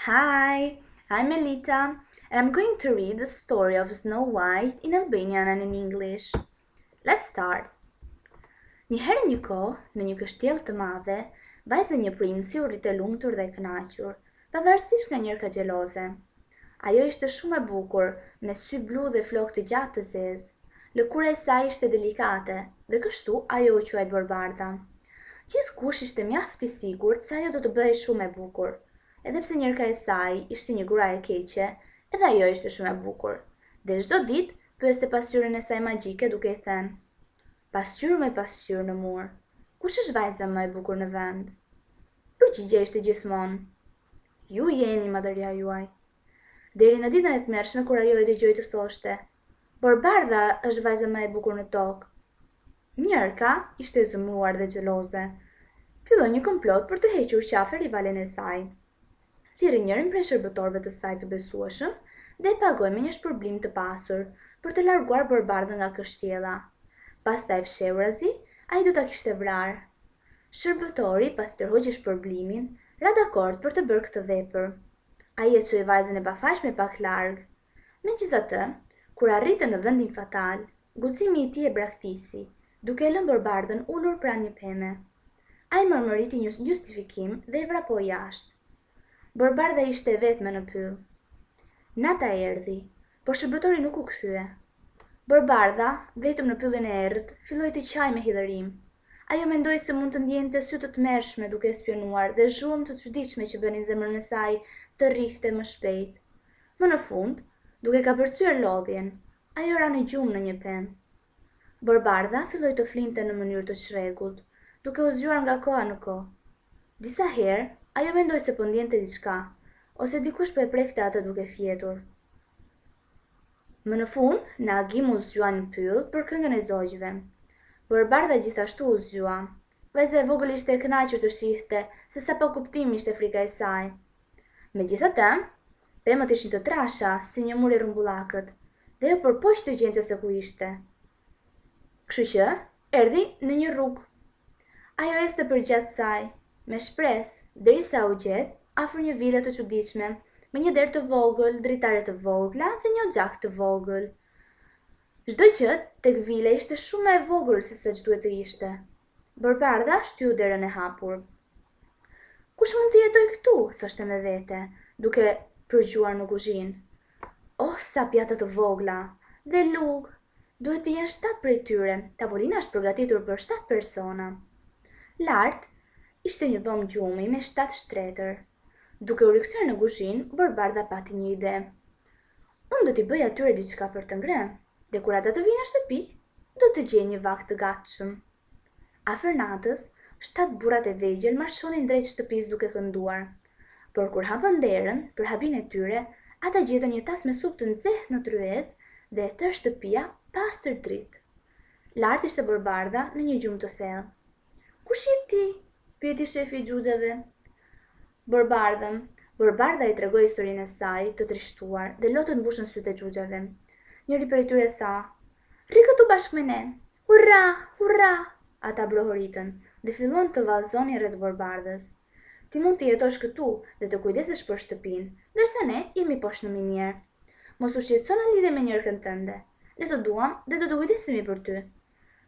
Hi, I'm Melita, and I'm going to read the story of Snow White in Albanian and in English. Let's start. Një herë një kohë, në një kështjell të madhe, vajzë një princi u rrit e lumtur dhe e kënaqur, pavarësisht nga njërka xheloze. Ajo ishte shumë e bukur, me sy blu dhe flokë të gjatë të zezë. Lëkura e saj ishte delikate, dhe kështu ajo u quajt Borbarda. Gjithkush ishte mjaft i sigurt se ajo do të bëhej shumë e bukur. Edhe pse njërka e saj ishte një gra e keqe, edhe ajo ishte shumë e bukur. Dhe çdo ditë pyeste pasqyrën e saj magjike duke i thënë: "Pasqyrë me pasqyrë në mur, kush është vajza më e bukur në vend?" Përgjigjja ishte gjithmonë: "Ju jeni, madhëria juaj." Deri në ditën e tmerrshme kur ajo e dëgjoi të thoshte: "Borbarda është vajza më e bukur në tokë." Njërka ishte e zëmuar dhe xheloze. Filloi një komplot për të hequr qafe rivalen e saj. Thirrri njërin prej shërbëtorëve të saj të besueshëm dhe e pagoi me një shpërblim të pasur për të larguar Borbardën nga kështjella. Pastaj fshehurazi, ai do ta kishte vrarë. Shërbëtori, pas tërhoqi shpërblimin, ra dakord për të bërë këtë vepër. Ai e çoi vajzën e pafajshme pak larg. Megjithatë, kur arritën në vendin fatal, guximi i tij e braktisi, duke e lënë Borbardën ulur pranë një peme. Ai mërmëriti një justifikim dhe i vrapoi jashtë. Borbarda ishte e vetme në pyll. Nata erdhi, por shërbëtori nuk u kthye. Borbarda, vetëm në pyllin e errët, filloi të qajë me hidhërim. Ajo mendoi se mund të ndjente sy të tmerrshme duke spionuar dhe zhurmë të çuditshme që bënin zemrën e saj të rrihte më shpejt. Më në fund, duke kapërcyer lodhjen, ajo ra në gjumë në një pemë. Borbarda filloi të flinte në mënyrë të çrregullt, duke u zgjuar nga koha në kohë. Disa herë, ajo mendoi se po ndjente diçka, ose dikush po e prekte atë duke fjetur. Më në fund, në agim u zgjua në pyll për këngën e zogjve. Borbarda gjithashtu u zgjua. Vajza e vogël ishte e kënaqur të shihte se sa pa kuptim ishte frika e saj. Megjithatë, pemët ishin të trasha si një mur i rrumbullakët, dhe ajo përpoq të gjente se ku ishte. Kështu që erdhi në një rrugë. Ajo ecte përgjatë saj, me shpresë, derisa u gjet afër një vile të çuditshme, me një derë të vogël, dritare të vogla dhe një xhak të vogël. Çdo gjë tek vila ishte shumë më e vogël se sa duhet të ishte. Borbarda shtyu derën e hapur. "Kush mund të jetoj këtu?" thoshte me vete, duke përgjuar në kuzhinë. "Oh, sa pjata të vogla dhe lugë! Duhet të jenë 7 prej tyre. Tavolina është përgatitur për 7 persona." Lart ishte një dhomë gjumi me 7 shtretër. Duke u rikthyer në kuzhinë, Borbarda pati një ide. "Unë do t'i bëj atyre diçka për të ngrënë, dhe kur ata të vinë në shtëpi, do të gjej një vakt të gatshëm." Afër natës, 7 burrat e vegjël marshonin drejt shtëpisë duke kënduar. Por kur hapën derën për habin e tyre, ata gjetën një tas me supë të nxehtë në tryezë dhe tërë shtëpia pastër dritë. Lart ishte Borbarda në një gjumë të thellë. "Kush je ti?" pyeti shefi i xhuxhave. Borbarda i tregoi historinë e saj të trishtuar dhe lotët mbushën sytë e xhuxhave. Njëri prej tyre tha: "Rri këtu bashkë me ne! Hurra, hurra!" Ata brohoritën dhe filluan të vallëzonin rreth Borbardës. "Ti mund të jetosh këtu dhe të kujdesesh për shtëpinë, ndërsa ne jemi poshtë në minier. Mos u shqetëso në lidhje me njërkën tënde. Ne të duam dhe do të kujdesemi për ty."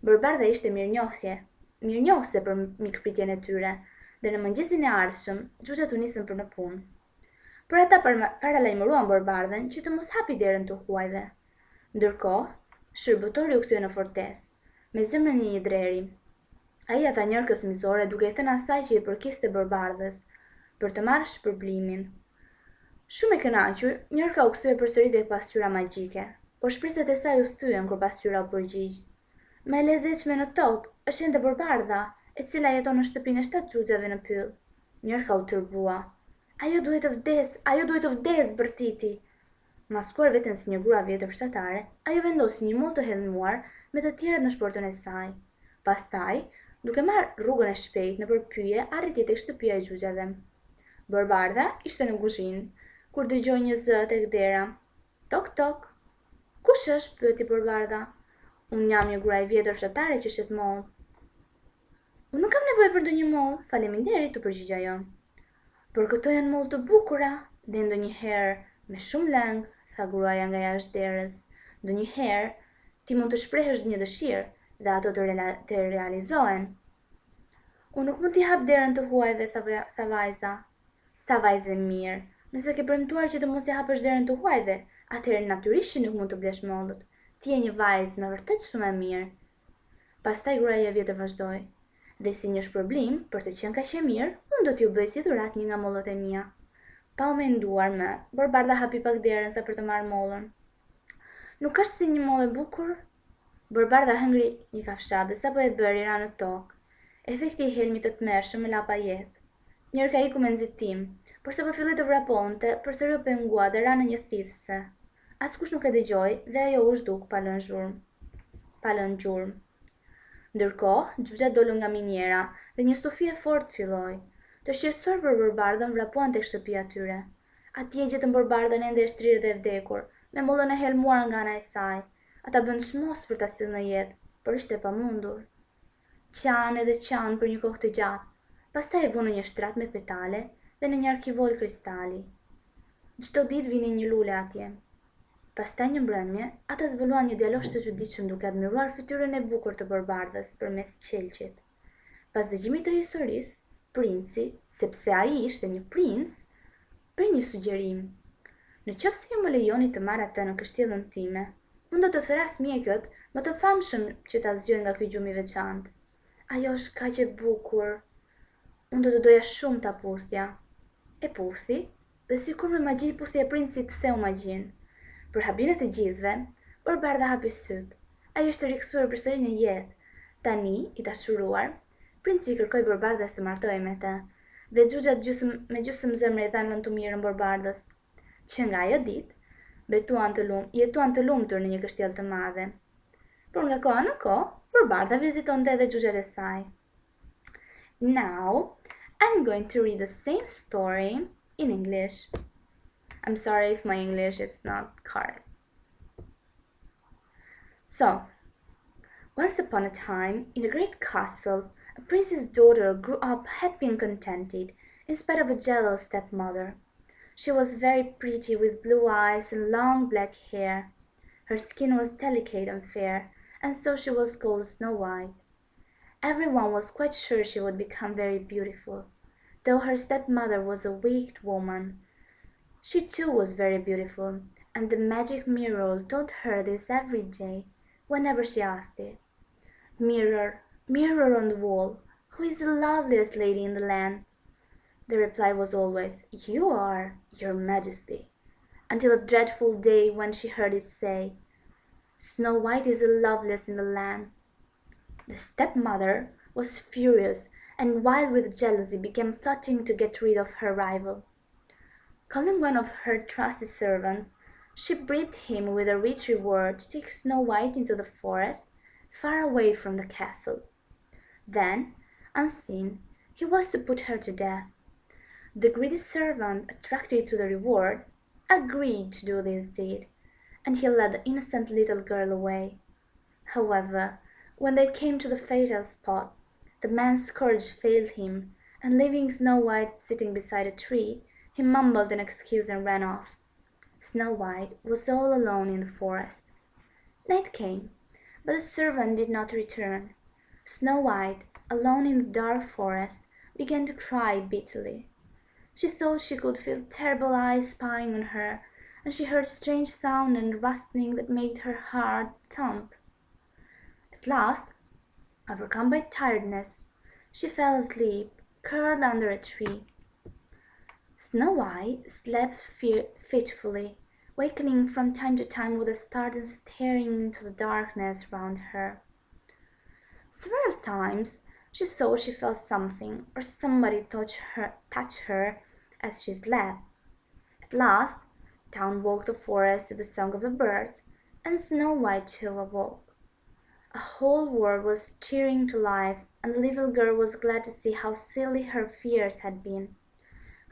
Borbarda ishte mirënjohëse për mikpritjen e tyre, dhe në mëngjesin e ardhshëm, xhuxhat u nisën për në punë. Por ata paralajmëruan Borbardën që të mos hapi derën të huajve. Ndërkohë, shërbëtori u kthye në fortesë, me zemrën e një dreri. Ai ia tha njërkës miqësore duke i thënë asaj që i përkiste Borbardës për të marrë shpërblimin. Shumë e kënaqur, njërka u kthye përsëri tek pasqyra magjike, por shpresat e saj u thyen kur pasqyra u përgjigj. "Më e lezetshme në tokë është ende Borbarda, e cila jeton në shtëpinë e 7 xhuxhave në pyll." Njërka u tërbua. Ajo duhet të vdes, bërtiti." Maskuar veten si një grua vjetër fshatare, ajo vendosi një mull të helmuar me të tjerët në shportën e saj. Pastaj, duke marrë rrugën e shpejtë nëpër pyje, arriti tek shtëpia e xhuxhave. Borbarda ishte në kuzhinë, kur dëgjoi një zë tek dera. "Tok tok." "Kush është?" pyeti Borbarda. "Unë jam një grua e vjetër fshatare që shet mollë." "Unë nuk kam nevojë për ndonjë mollë, faleminderit," të përgjigj ajo. "Por këto janë mollë të bukura Dhe ndonjëherë me shumë lëng, tha gruaja nga jashtë derës. Ndonjëherë ti mund të shprehësh një dëshirë dhe ato të realizohen. Unë nuk mund t'i hap derën të huajve, tha vajza. Sa vajze mirë, nëse ke premtuar që të mos i hapësh derën të huajve, atëherë natyrisht që nuk mund të blesh mollët. Ti je një vajzë me vërtet shumë e mirë. Pastaj gruaja e vjetër vazhdoi. Dhe si një shpërblim për të qenë kaq e mirë, unë do t'ju bëj si dhuratë një nga mollët e mia. Pa u menduar më, Borbarda hapi pak derën sa për të marrë mollën. Nuk është si një mollë e bukur? Borbarda hëngri një kafshë dhe sapo e bëri ra në tokë. Efekti i helmit të tmerrshëm e la pa jetë. Njërë ka iku me nxitim, por sapo filloi të vraponte, përsëri u pengua dhe ra në një thithse. Askush nuk e dëgjoi dhe ajo u zhduk pa lënë gjurmë. Ndërkohë, xhuxha dolu nga miniera dhe një stufi e fortë filloi. Të shqetësuar për Borbardën vrapuan tek shtëpia e tyre. Atje gjetën Borbardën ende e shtrirë dhe e vdekur, me mollën e helmuar nga ana e saj. Ata bën çmos për ta sjellë në jetë, por ishte pamundur. Qanë edhe qanë për një kohë të gjatë. Pastaj e vënë në një shtrat me petale dhe në një arkivol kristali. Çdo ditë vinin një lule atje. Pastaj një mbrëmje, ata zbuluan një djalosh të çuditshëm duke admiruar fytyrën e bukur të Borbardës përmes qelqit. Pas dëgjimit të historisë, princi, sepse ai ishte një princ, bëri një sugjerim. Në qoftë se ju më lejoni të marr atë në kështjellën time, unë do të thras mjekët më të famshëm që ta zgjoj nga ky gjumë i veçantë. Ajo është kaq e bukur. Unë do të doja shumë ta puthja. E puthi, dhe sikur me magji puthi e princit theu magjin. Për habinë të gjithëve, Borbarda hapi syt. Ai është rikthyer përsëri në jetë. Tani, i dashuruar, princi kërkoi Borbardës të martohej me të, dhe xhuxhat me gjysmë zemre i dhanë të mirën Borbardës, që nga ajo ditë jetuan të lumtur në një kështjellë të madhe. Por nga koha në kohë, Borbarda vizitonte edhe xhuxhat e saj. Now, I'm going to read the same story in English. I'm sorry if my English is not correct. So, once upon a time, in a great castle, a prince's daughter grew up happy and contented, in spite of a jealous stepmother. She was very pretty, with blue eyes and long black hair. Her skin was delicate and fair, and so she was called Snow White. Everyone was quite sure she would become very beautiful, though her stepmother was a wicked woman. She too was very beautiful, and the magic mirror told her this every day, whenever she asked it. Mirror, mirror on the wall, who is the loveliest lady in the land? The reply was always, You are, Your Majesty, until a dreadful day when she heard it say, Snow White is the loveliest in the land. The stepmother was furious and wild with jealousy began plotting to get rid of her rival. Calling one of her trusted servants, she bribed him with a rich reward to take Snow White into the forest, far away from the castle. Then, unseen, he was to put her to death. The greedy servant, attracted to the reward, agreed to do this deed, and he led the innocent little girl away. However, when they came to the fatal spot, the man's courage failed him, and leaving Snow White sitting beside a tree, he mumbled an excuse and ran off. Snow White was all alone in the forest. Night came, but the servant did not return. Snow White, alone in the dark forest, began to cry bitterly. She thought she could feel terrible eyes spying on her, and she heard strange sound and rustling that made her heart thump. At last, overcome by tiredness, she fell asleep, curled under a tree. Snow White slept fitfully, wakening from time to time with a start and staring into the darkness round her. Several times she thought she felt something or somebody touch her as she slept. At last, down woke the forest to the song of the birds, and Snow White too awoke. A whole world was stirring to life, and the little girl was glad to see how silly her fears had been.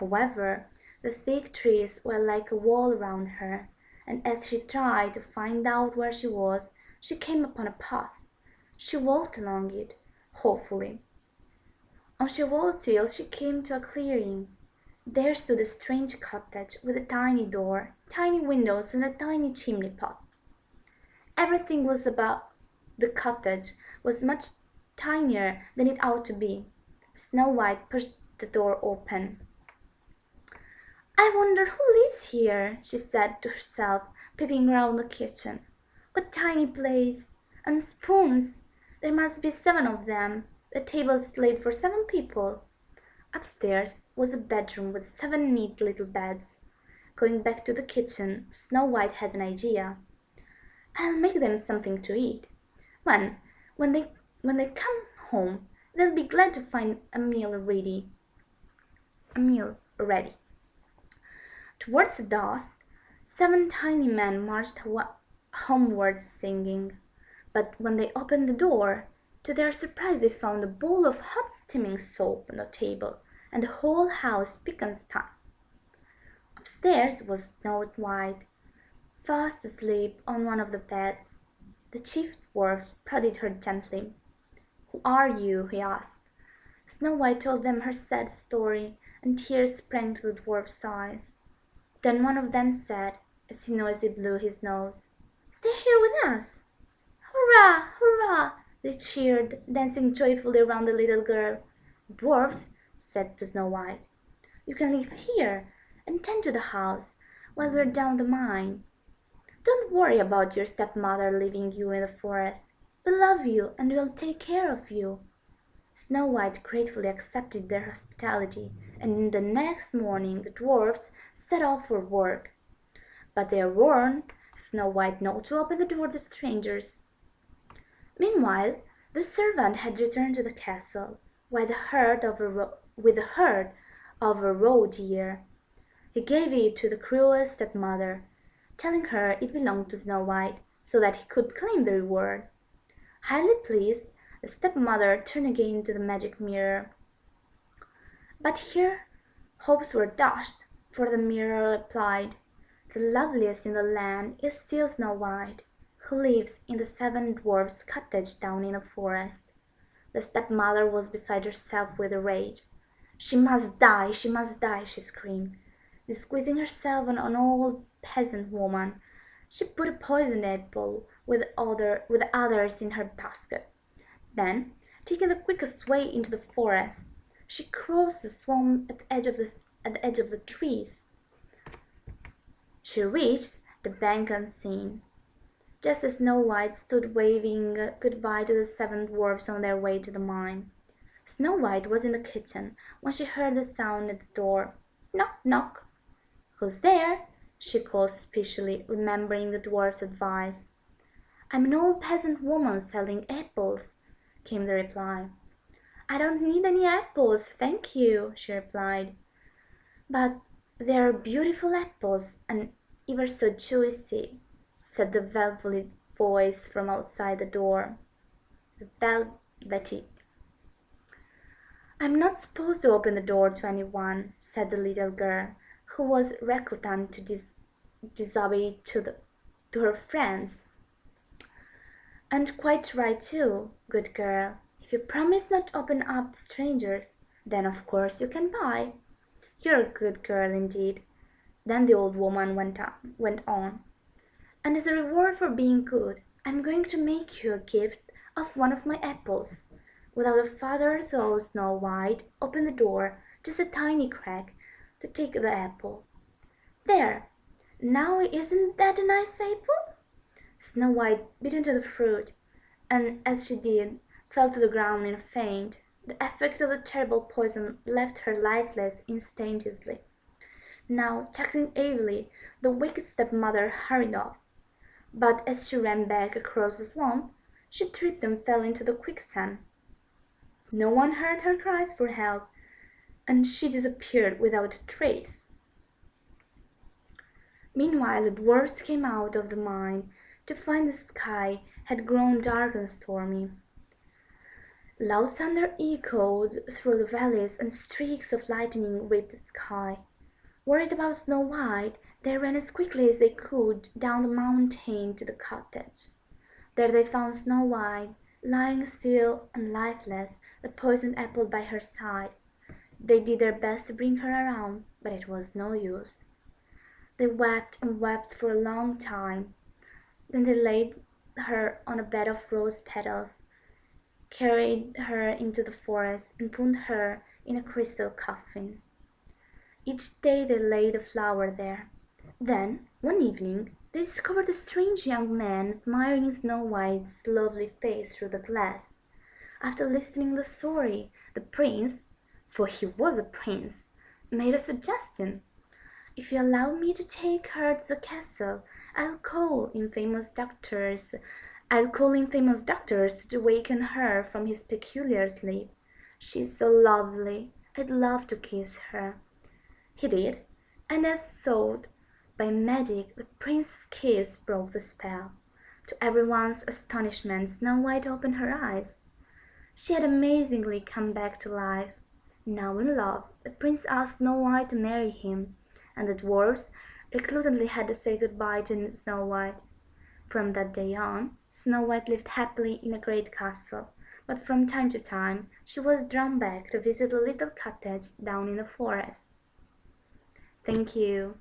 However, the thick trees were like a wall around her, and as she tried to find out where she was, she came upon a path. She walked along it, hopefully. On she walked till she came to a clearing. There stood a strange cottage with a tiny door, tiny windows, and a tiny chimney pot. Everything was about the cottage was much tinier than it ought to be. Snow White pushed the door open. "I wonder who lives here," she said to herself, peeping round the kitchen. "What tiny place! And spoons! There must be 7 of them. The table is laid for 7 people." Upstairs was a bedroom with 7 neat little beds. Going back to the kitchen, Snow White had an idea. "I'll make them something to eat. When when they come home, they'll be glad to find a meal ready." Towards dusk, 7 tiny men marched homewards singing. But when they opened the door, to their surprise they found a bowl of hot steaming soap on the table, and the whole house spick and span. Upstairs was Snow White, fast asleep on one of the beds. The chief dwarf prodded her gently. "Who are you?" he asked. Snow White told them her sad story, and tears sprang to the dwarf's eyes. Then one of them said, as he noisily blew his nose, "Stay here with us." "Hurrah! Hurrah!" they cheered, dancing joyfully around the little girl. "Dwarfs," said to Snow White, "you can live here and tend to the house while we're down the mine. Don't worry about your stepmother leaving you in the forest. We love you and will take care of you." Snow White gratefully accepted their hospitality, and the next morning the dwarfs set off for work. But they warned Snow White not to open the door to strangers. Meanwhile, the servant had returned to the castle with a herd of a raw deer. He gave it to the cruel stepmother, telling her it belonged to Snow White, so that he could claim the reward. Highly pleased, the stepmother turned again to the magic mirror. But here hopes were dashed, for the mirror replied, "The loveliest in the land is still Snow White, who lives in the 7 dwarfs' cottage down in the forest." The stepmother was beside herself with rage. "She must die! She must die!" she screamed. Disguising herself as an old peasant woman, she put a poisoned apple with others in her basket. Then, taking the quickest way into the forest, she crossed the swamp at the edge of the trees. She reached the bank unseen, just as Snow White stood waving goodbye to the 7 dwarfs on their way to the mine. Snow White was in the kitchen when she heard the sound at the door. "Knock, knock." "Who's there?" she called suspiciously, remembering the dwarf's advice. "I'm an old peasant woman selling apples," came the reply. "I don't need any apples, thank you," she replied. "But they're beautiful apples, and ever so juicy," said the velvety voice from outside the door. Velvety. "I'm not supposed to open the door to anyone," said the little girl, who was reluctant to disobey to her friends. "And quite right too, good girl. If you promise not to open up to strangers, then of course you can buy. You're a good girl indeed." Then the old woman went on. "And as a reward for being good, I'm going to make you a gift of one of my apples." Without a further thought, Snow White opened the door just a tiny crack to take the apple. "There! Now isn't that a nice apple?" Snow White bit into the fruit, and as she did, fell to the ground in a faint. The effect of the terrible poison left her lifeless instantaneously. Now, chuckling angrily, the wicked stepmother hurried off. But as she ran back across the swamp, she tripped and fell into the quicksand. No one heard her cries for help, and she disappeared without a trace. Meanwhile, the dwarfs came out of the mine to find the sky had grown dark and stormy. Loud thunder echoed through the valleys, and streaks of lightning ripped the sky. Worried about Snow White, they ran as quickly as they could down the mountain to the cottage. There they found Snow White, lying still and lifeless, the poisoned apple by her side. They did their best to bring her around, but it was no use. They wept and wept for a long time. Then they laid her on a bed of rose petals, carried her into the forest, and put her in a crystal coffin. Each day they laid a flower there. Then, one evening, they discovered a strange young man admiring Snow White's lovely face through the glass. After listening the story, the prince, for he was a prince, made a suggestion. If you allow me to take her to the castle, I'll call in famous doctors to waken her from his peculiar sleep. She's so lovely. I'd love to kiss her. He did, and as thought, by magic the prince's kiss broke the spell. To everyone's astonishment, Snow White opened her eyes. She had amazingly come back to life. Now in love, the prince asked Snow White to marry him, and the dwarfs reluctantly had to say goodbye to Snow White. From that day on, Snow White lived happily in a great castle, but from time to time she was drawn back to visit a little cottage down in the forest. Thank you.